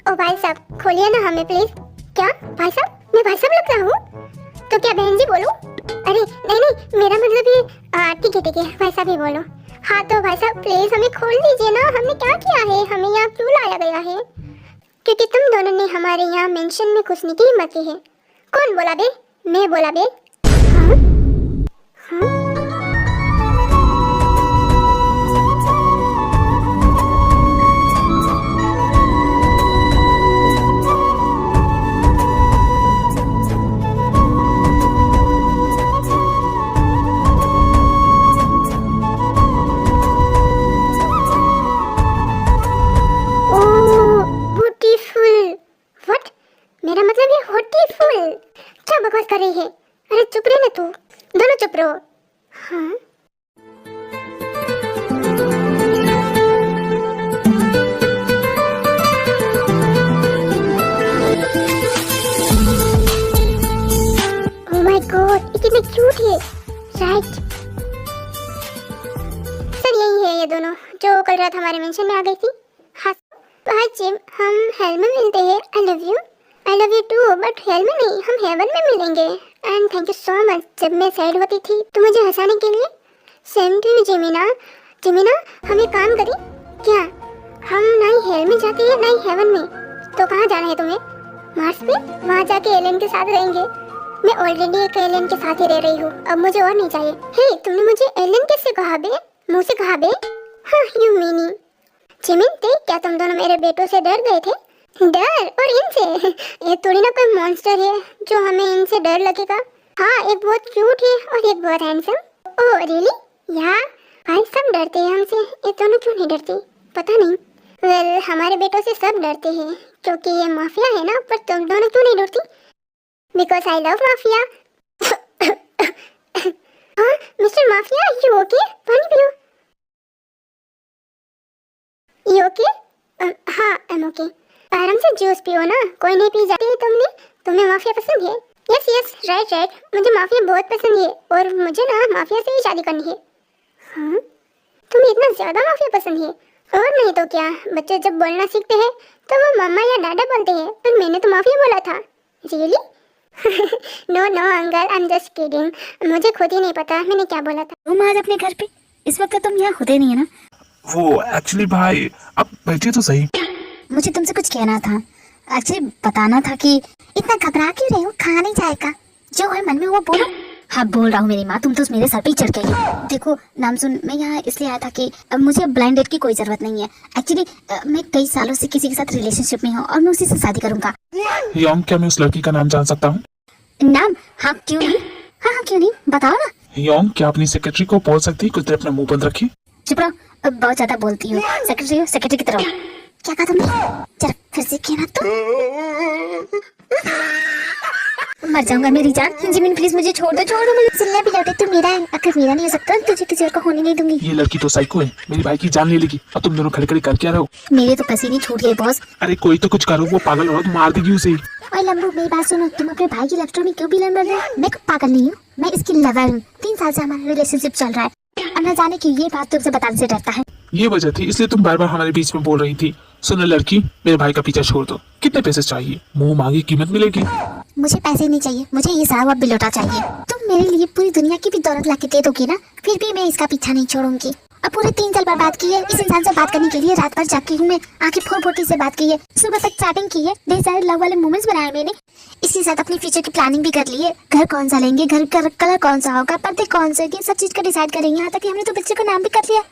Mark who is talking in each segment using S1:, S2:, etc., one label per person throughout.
S1: ओ भाई साहब खोलिए ना हमें प्लीज। क्या भाई साहब, मैं भाई साहब लग रहा हूँ? तो क्या बहन जी बोलूं? अरे नहीं नहीं, मेरा मतलब ये ठीक है भाई साहब ही बोलो। हाँ तो भाई साहब प्लीज हमें खोल दीजिए ना, हमने क्या किया है, हमें यहाँ क्यों लाया गया है? क्योंकि तुम दोनों ने हमारे यहाँ मेंशन में घुसने की हिम्मत की है। कौन बोला बे? मैं बोला बे। हाँ हाँ ब्यूटीफुल। व्हाट? मेरा मतलब ये ब्यूटीफुल क्या बकवास कर रही है? अरे चुप रहे ना तू, दोनों चुप रहो। हाँ ओह माय गॉड, ये कितने क्यूट है। राइट सर, यही है ये दोनों जो कल रात हमारे मेंशन में आ गई थी। हाँ भाई जिम, हम हेल में मिलते हैं। I love you too, but hell में नहीं, हम हेवन में मिलेंगे। And thank you so much, जब मैं सैड होती थी तो मुझे हंसाने के लिए। Same to you Jimina. Jimina हम एक काम करें क्या, हम ना ही हेल में जाते हैं ना ही हेवन में। तो कहाँ जाना है तुम्हें? मार्स पे, वहाँ जाके एलियन के साथ रहेंगे। मैं ऑलरेडी एक एलियन के साथ ही रह रही हूँ, अब मुझे और नहीं चाहिए। हे तुमने मुझे एलियन कैसे कहा बे? मुँह से कहा बे? हाँ यू मीनिंग। जिमिन देख, क्या तुम दोनों मेरे बेटों से डर गए थे? डर? और इनसे? ये थोड़ी ना कोई मॉन्स्टर है जो हमें इनसे डर लगेगा। हाँ एक बहुत क्यूट है और एक बहुत हैंडसम। Oh really? या भाई सब डरते हैं हमसे, ये दोनों क्यों नहीं डरती पता नहीं। वेल हमारे बेटों से सब डरते हैं क्योंकि ये माफिया है ना, पर तुम दोनों क्यों नहीं डरती? Because I love mafia. हाँ मिस्टर माफिया, यू ओके? पानी पियो। You okay? हाँ आई एम ओके। आराम से जूस पियो ना, कोई नहीं पी जाती है तुमने? तुम्हें माफिया पसंद है? यस यस राइट राइट, मुझे माफिया बहुत पसंद है और मुझे ना माफिया से ही शादी करनी है। हाँ तुम्हें इतना ज्यादा माफिया पसंद है? और नहीं तो क्या, बच्चे जब बोलना सीखते हैं तो वो मम्मा या डाडा बोलते हैं, पर मैंने तो माफिया बोला था। Really? No no uncle, I am just kidding, मुझे खुद ही नहीं पता मैंने क्या बोला था।
S2: तुम आज अपने घर पे, इस वक्त तुम यहाँ होते नहीं है ना?
S3: वो एक्चुअली भाई, अब बैठिए तो सही।
S2: मुझे तुमसे कुछ कहना था, एक्चुअली बताना था कि इतना घबरा क्यों रहे हो? खाना नहीं जाएगा? जो है मन में वो बोलो। हाँ बोल रहा हूँ मेरी माँ, तुम तो मेरे सर पे ही चढ़ गई हो। देखो नाम सुन, मैं यहाँ इसलिए आया था कि अब मुझे ब्लाइंड डेट की कोई जरूरत नहीं है। एक्चुअली मैं कई सालों से किसी के साथ रिलेशनशिप में हूँ और मैं उसी से शादी करूंगा।
S3: यंग, क्या मैं उस लड़की का नाम जान सकता हूँ?
S2: नाम? हाँ क्यों नहीं, हाँ क्यों नहीं, बताओ ना।
S3: यंग, क्या अपनी सेक्रेटरी को बोल सकती है कुछ देर अपना मुंह बंद रखी?
S2: चुप रहो, अब बहुत ज्यादा बोलती हो। सेक्रेटरी की तरह। क्या कहा तुमने? जरा फिर से कहना तो। मर जाऊंगा मेरी जान। जिमिन प्लीज मुझे छोड़ दो मुझे सुनना भी लगे। तू मेरा है, अगर मेरा नहीं हो सकता तुझे किसी और को होने नहीं दूंगी।
S3: ये लड़की तो साइको है, मेरी भाई की जान ले लेगी। अब तुम दोनों खड़े खड़े कर क्या रहे हो?
S2: मेरे तो पसीने छूट गए बॉस।
S3: अरे कोई तो कुछ करो, वो पागल हो तो मार देगी उसे।
S2: ओए लंबू मेरी बात सुनो, तुम अपने भाई की लव स्टोरी में क्यों विलन बन रहे हो? मैं पागल नहीं हूँ, मैं इसकी लवर हूँ। 3 साल से हमारा रिलेशनशिप चल रहा है, अब न जाने की ये बात तुमसे बताने से डरता है।
S3: ये वजह थी, इसलिए तुम बार बार हमारे बीच में बोल रही थी। सुनो लड़की, मेरे भाई का पीछा छोड़ दो। कितने पैसे चाहिए? मुंह मांगी कीमत मिलेगी।
S2: मुझे पैसे नहीं चाहिए, मुझे ये सारा भी लौटा चाहिए। तुम मेरे लिए पूरी दुनिया की भी दौलत लाके दे दोगी ना, फिर भी मैं इसका पीछा नहीं छोड़ूंगी। अब पूरे 3 साल बर्बाद की है इस इंसान से बात करने के लिए। रात भर जागी हूँ मैं, आंखें फोड़ फोड़ से बात की है, सुबह तक चैटिंग की है, ढेर सारे लव वाले मोमेंट्स बनाए मैंने। इसके साथ अपनी फ्यूचर की प्लानिंग भी कर ली है। घर कौन सा लेंगे, घर का कलर कौन सा होगा, पर्दे कौन से, ये सब चीज का डिसाइड करेंगे। यहाँ तक कि हमने तो बच्चे का नाम भी कर लिया।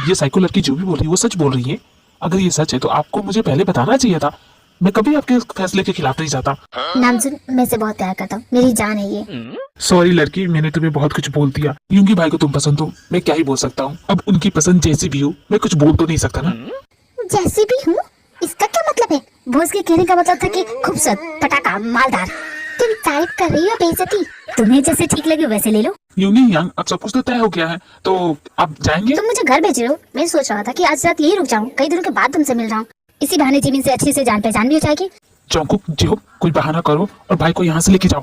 S3: ये साइको लड़की जो भी बोल रही है वो सच बोल रही है। अगर ये सच है तो आपको मुझे पहले बताना चाहिए था। मैं कभी आपके फैसले के खिलाफ नहीं जाता।
S2: नामजुन, मैं से बहुत प्यार करता हूँ, मेरी जान है ये।
S3: सॉरी लड़की, मैंने तुम्हें बहुत कुछ बोल दिया। यूंगी भाई को तुम पसंद हो, मैं क्या ही बोल सकता हूँ। अब उनकी पसंद जैसी भी हो, मैं कुछ बोल तो नहीं सकता ना।
S2: जैसी भी हूँ इसका क्या मतलब है? बॉस के कहने का मतलब था कि खूबसूरत, पटाखा, मालदार। तुम तारीफ कर रही हो बेइज्जती? तुम्हें जैसे ठीक लगे वैसे ले लो।
S3: यूंगी यंग, अब सब कुछ तो तय हो गया है, तो आप जाएंगे?
S2: तुम मुझे घर भेज रहे हो? मैं सोच रहा था कि आज रात यही रुक जाऊँ, कई दिनों के बाद तुमसे मिल रहा हूँ। इसी बहाने जिमिन से अच्छे से जान पहचान भी हो जाएगी।
S3: जॉन्गकुक जिहो, कोई बहाना करो और भाई को यहाँ से लेके जाओ।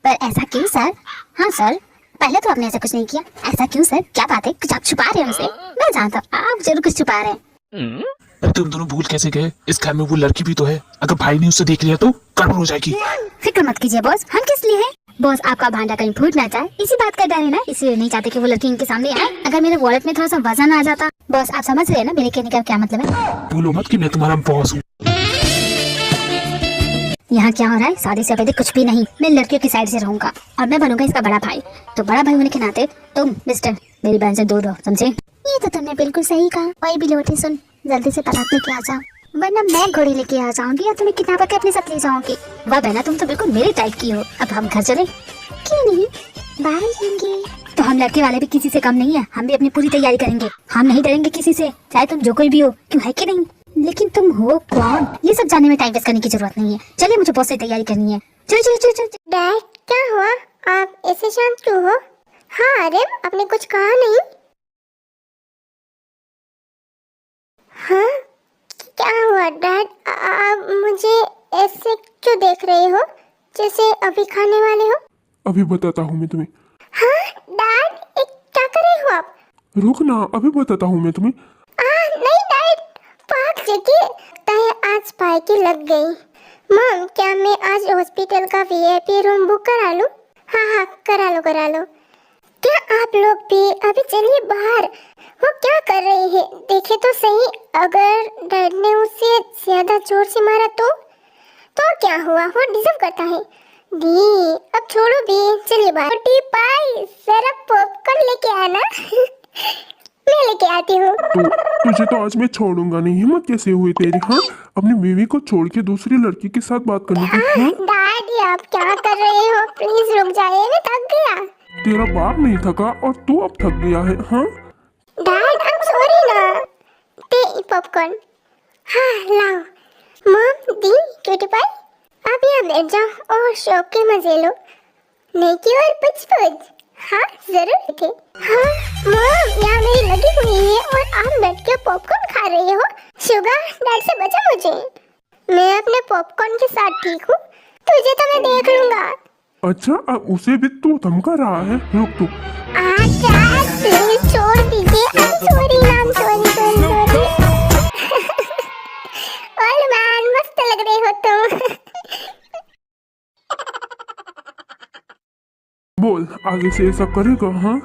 S2: पर ऐसा क्यों सर? हाँ सर, पहले तो आपने ऐसा कुछ नहीं किया। ऐसा क्यों सर? क्या बात है? कुछ आप छुपा रहे हो हमसे? मैं जानता हूँ आप जरूर कुछ छुपा रहे हैं।
S3: अरे तुम दोनों भूल कैसे गए? इस घर में वो लड़की भी तो है। अगर भाई ने उससे देख लिया तो गड़बड़ हो जाएगी।
S2: फिक्र मत कीजिए बॉस, हम किस लिए हैं? बॉस आपका भांडा कहीं फूट ना जाए, इसी बात का डर है ना, इसलिए नहीं चाहते कि वो लड़की इनके सामने आए। अगर मेरे वॉलेट में थोड़ा सा वजन आ जाता। बॉस आप समझ रहे हैं ना मेरे कहने का क्या मतलब है?
S3: बोलो मत कि मैं तुम्हारा बॉस हूँ।
S2: यहाँ क्या हो रहा है? शादी से पहले कुछ भी नहीं, मैं लड़कियों की साइड से रहूंगा और मैं बनूंगा इसका बड़ा भाई। तो बड़ा भाई होने के नाते तुम मिस्टर मेरी बहन से दूर रहो, समझे? ये तो तुमने बिल्कुल सही कहा। वही भी लोटे सुन, जल्दी से बारात लेके आ जाओ, वरना मैं घोड़ी लेके आ जाऊंगी या तुम्हें किडनैप करके अपने साथ ले जाऊंगी। वाह बहना, तुम तो बिल्कुल मेरे टाइप की हो। अब हम घर चले? क्यों नहीं, बाहर जाएंगे। तो हम लड़के वाले भी किसी से कम नहीं है, हम भी अपनी पूरी तैयारी करेंगे। हम नहीं डरेंगे किसी से, चाहे तुम जो कोई भी हो। क्यों, है कि नहीं? लेकिन तुम हो कौन, ये सब जानने में टाइम वेस्ट करने की जरूरत नहीं है। चलिए, मुझे बहुत सी तैयारी करनी है। चलो चलो चलो चलो।
S1: डैड क्या हुआ, आप ऐसे शांत क्यों हो? हाँ अरे आपने कुछ कहा नहीं? हाँ क्या हुआ डैड? आप मुझे ऐसे क्यों देख रहे हो, जैसे अभी खाने वाले हो?
S4: अभी बताता हूँ मैं तुम्हें।
S1: हाँ डैड, क्या कर रहे हो आप?
S4: रुक ना, अभी बताता हूँ मैं तुम्हें।
S1: नहीं डैड, पार्क जगह लगता है आज पाई की लग गई। मॉम क्या मैं आज हॉस्पिटल का वीआईपी रूम बुक करा लूं? हाँ करा लो करा लो। क्या आप लोग भी अभी चलिए बाहर। वो क्या कर रही है, देखे तो सही। अगर डैड ने उसे ज्यादा जोर से मारा तो क्या हुआ, वो डिजर्व करता है। दी अब छोड़ो भी, चलिए बाहर। छोटी पाई जरा पॉपकॉर्न लेके आना। मैं लेके आती हूँ।
S4: तो तुझे तो आज मैं छोड़ूंगा नहीं। हिम्मत कैसे हुई तेरी? हाँ, अपनी बीवी को छोड़ के दूसरी लड़की के साथ बात करने की? हाँ?
S1: डैडी आप क्या कर रहे हो, प्लीज रुक जाइए, मैं थक गया।
S4: तेरा बाप नहीं थका और तू अब थक गया है। हाँ
S1: डैड आई एम सॉरी ना। ते पॉपकॉर्न। हाँ लाओ। मॉम दी क्यूटी पाई, आप यहाँ बैठ जाओ और शौक के मजे लो। नेकी और पुछ हाँ जरूर थे। हाँ मॉम यहाँ मेरी लगी हुई है और आप बैठ के पॉपकॉर्न खा रही हो। शुगर डैड से बचा मुझे, मैं अपने पॉपकॉर्न के साथ ठीक हूँ, तुझे तो मैं देख लूंगा।
S4: अच्छा, अब उसे भी तू धमका रहा है? रुक तू।
S1: डैड प्लीज छोड़ दीजिए। I am sorry ma'am, sorry. Old man मस्त लग रहे हो तुम।
S4: बोल, आगे से ऐसा करेगा? हाँ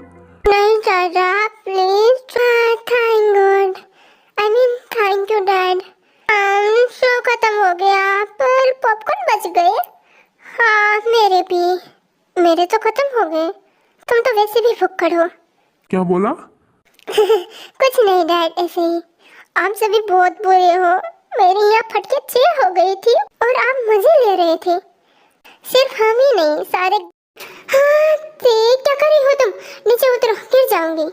S1: नहीं चाचा please. Thank God, I mean thank you dad. Show खत्म हो गया पर पॉपकॉर्न बच गए। हाँ मेरे तो खत्म हो गए। तुम तो वैसे भी भुक्कड़ हो।
S4: क्या बोला?
S1: कुछ नहीं डैड, ऐसे ही। आप सभी बहुत बुरे हो। मेरी यहाँ फटके 6 हो गई थी और आप मजे ले रहे थे। सिर्फ हम ही नहीं, सारे। हाँ क्या कर रही हो तुम? नीचे उतरो, गिर जाऊंगी।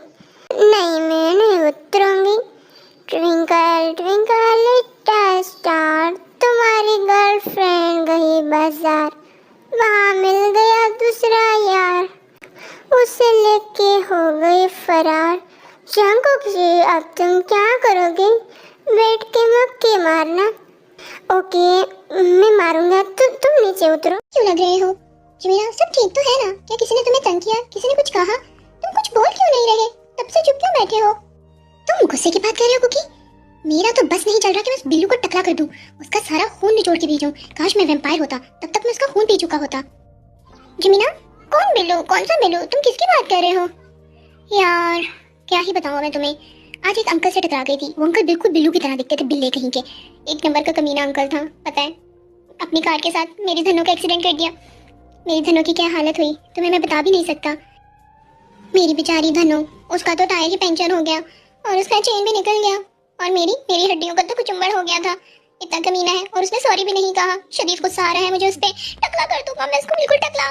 S1: नहीं मैं नहीं उतरूंगी। ट्विंकल ट्विंकल लिटिल स्टार, तुम्हारी गर्लफ्रेंड गई बाजार, वहाँ मिल गया दूसरा यार, उसे लेके हो गई फरार। जंकुक जी अब तुम क्या करोगे? बैठ के मक्के मारना। ओके मैं मारूंगा, तुम नीचे उतरो। क्यों लग रहे हो? जिमीना सब ठीक तो है ना? क्या किसी ने तुम्हें तंग किया? किसी ने कुछ कहा? तुम कुछ बोल क्यों नहीं रहे? तब से चुप क्यों बैठे हो? तुम गुस्से की बात कर रहे हो कुकी? मेरा तो बस नहीं चल रहा कि मैं उस बिल्लू को टकरा कर दूं, उसका सारा खून निचोड़ के भेजूं। काश मैं वैम्पायर होता, तब तक मैं उसका खून पी चुका होता। जिमीना कौन बिल्लू? कौन सा बिल्लू? तुम किसकी बात कर रहे हो? यार क्या ही बताऊं मैं तुम्हें। आज एक अंकल से टकरा गई थी। वो अंकल बिल्कुल बिल्लू की तरह दिखते थे, बिल्ले कहीं के। एक नंबर का कमीना अंकल था, पता है। अपनी कार के साथ मेरी धनो का एक्सीडेंट कर दिया। मेरी धनो की क्या हालत हुई तुम्हें मैं बता भी नहीं सकता। मेरी बेचारी धनो, उसका तो टायर ही पंचर हो गया और उसका चेन भी निकल गया और मेरी हड्डियों का तो कुचुम्बर हो गया था। इतना कमीना है और उसने सॉरी भी नहीं कहा। शदीद गुस्सा आ रहा है मुझे उस पे। टकला कर दूंगा मैं उसको, बिल्कुल टकला।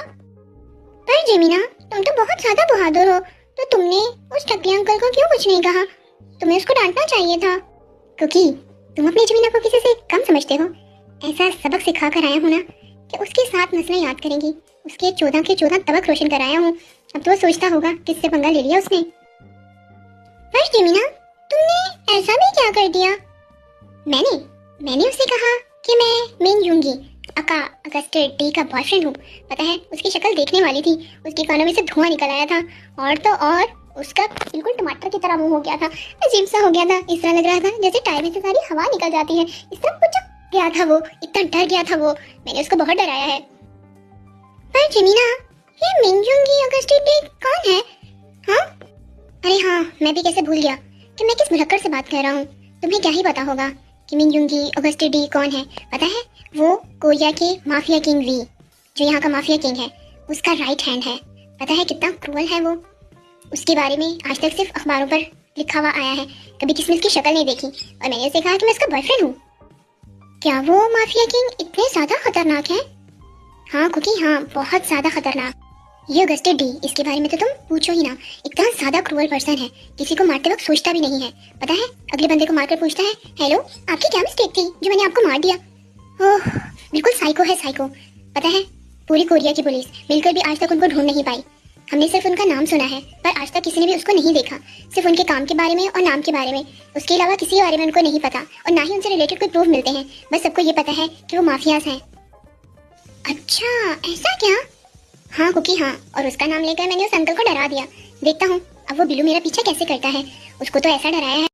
S1: पर जेमिना तुम तो बहुत ज्यादा बहादुर हो, तो तुमने उस टकले अंकल को क्यों कुछ नहीं कहा? तुम्हें उसको डांटना चाहिए था। क्योंकि तुम अपनी जेमिना को किसी से कम समझते हो। ऐसा सबक सिखा कर आया हूँ ना कि उसके साथ मसला याद करेंगी। उसके 14 के 14 तबक रोशन कराया हूँ। अब तो वो सोचता होगा किससे पंगा ले लिया उसने। पर जेमिना तुमने ऐसा भी क्या कर दिया? मैंने उसे कहा कि मैं मिन यूंगी अगस्टर डे का बॉयफ्रेंड हूँ। पता है उसकी शक्ल देखने वाली थी, उसके कानों में से धुआं निकल आया था। और तो और उसका बिल्कुल टमाटर की तरह मुंह हो गया था, अजीब सा हो गया था। इस तरह लग रहा था जैसे टायर में से सारी हवा निकल जाती है। इस तरह कुछ गया था वो, इतना डर गया था वो। मैंने उसको बहुत डराया है। पर जमीना, ये मिंजुंगी अगस्टी डी कौन है? हाँ, अरे हाँ, मैं भी कैसे भूल गया कि मैं किस भुलक्कड़ से बात कर रहा हूँ। तुम्हें क्या ही पता होगा कि मिंजुंगी अगस्टी डी कौन है? पता है, वो कोरिया के माफिया किंग वी, जो यहाँ का माफिया किंग है, उसका राइट हैंड है। पता है कितना क्रूअल है वो। उसके बारे में आज तक सिर्फ अखबारों पर लिखा हुआ आया है, कभी किसी ने उसकी शक्ल नहीं देखी। और मैंने उसे कहा कि मैं उसका बॉयफ्रेंड हूँ। क्या वो माफिया किंग इतने ज्यादा खतरनाक है? हाँ कुकी, हाँ, बहुत ज्यादा खतरनाक। ये अगस्टी डी, इसके बारे में तो तुम पूछो ही ना। इतना ज्यादा क्रूअल पर्सन है, किसी को मारते वक्त सोचता भी नहीं है। पता है, अगले बंदे को मारकर पूछता है, हेलो, आपकी क्या मिस्टेक थी जो मैंने आपको मार दिया? ओह, बिल्कुल साइको है, साइको। पता है, पूरी कोरिया की पुलिस मिलकर भी आज तक उनको ढूंढ नहीं पाई। हमने सिर्फ उनका नाम सुना है, पर आज तक किसी ने भी उसको नहीं देखा। सिर्फ उनके काम के बारे में और नाम के बारे में, उसके अलावा किसी के बारे में उनको नहीं पता, और ना ही उनसे रिलेटेड कोई प्रूफ मिलते हैं। बस सबको ये पता है कि वो माफियाज हैं। अच्छा, ऐसा क्या? हाँ कुकी, हाँ। और उसका नाम लेकर मैंने उस अंकल को डरा दिया। देखता हूँ अब वो बिल्लू मेरा पीछा कैसे करता है। उसको तो ऐसा डराया है